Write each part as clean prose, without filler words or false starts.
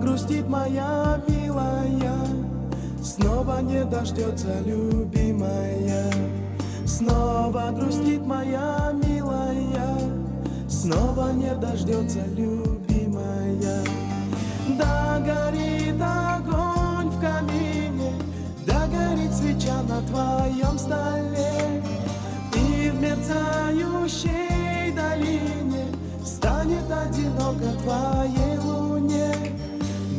грустит моя милая, снова не дождется любимая. Снова грустит моя милая, снова не дождется любимая. Да горит огонь в камине, да горит свеча на твоем столе, и в мерцающей долине станет одиноко твоей луне.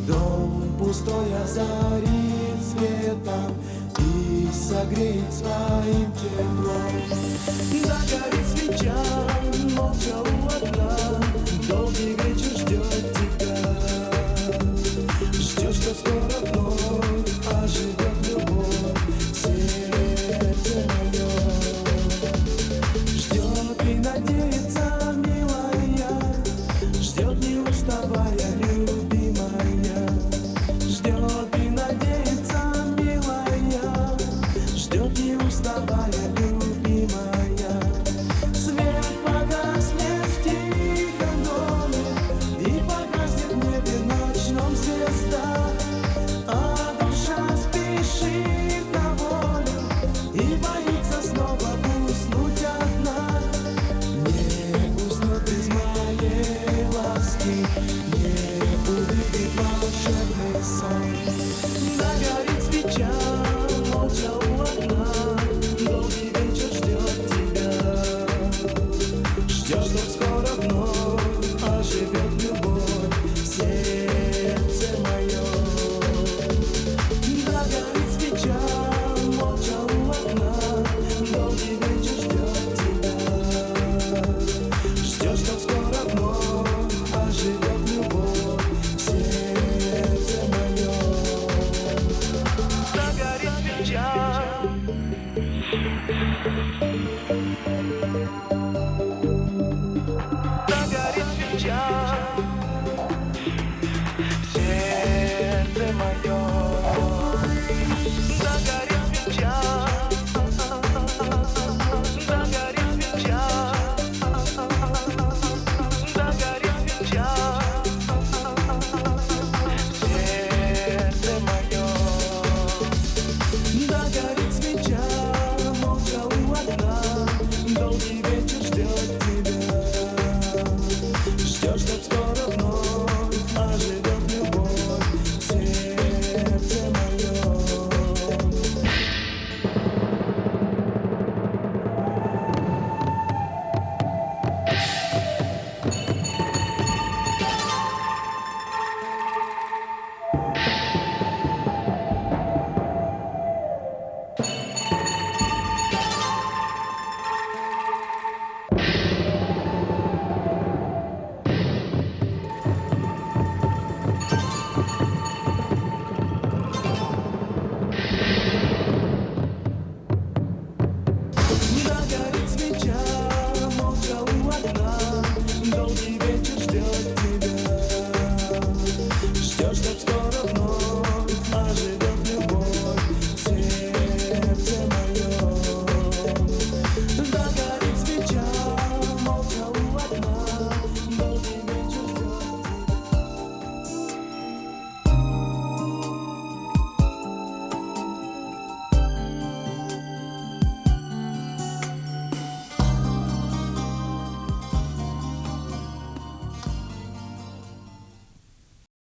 Дом пустой озарит светом и согреет своим теплом. Да горит свеча молча у окна, долгий вечер ждет тебя. Ждет, что скоро вновь оживет любовь в сердце моем. Ждет и надеется, милая, ждет не уставая любимая. Ждет и надеется, милая, ждет не уставая любимая. Свет погаснет в тихом доме и погаснет в небе ночном звезда, а душа спешит на волю и боится снова уснуть одна. Не уснет без моей ласки, не увидит волшебный сон. Да горит свеча молча у окна, долгий вечер ждет тебя. Ждет, что скоро вновь оживет любовь в сердце моем. Да горит свеча молча у окна, долгий вечер ждет тебя. Ждет, что скоро вновь оживет любовь в сердце моем. Да горит свеча. Да горит свеча в сердце моем.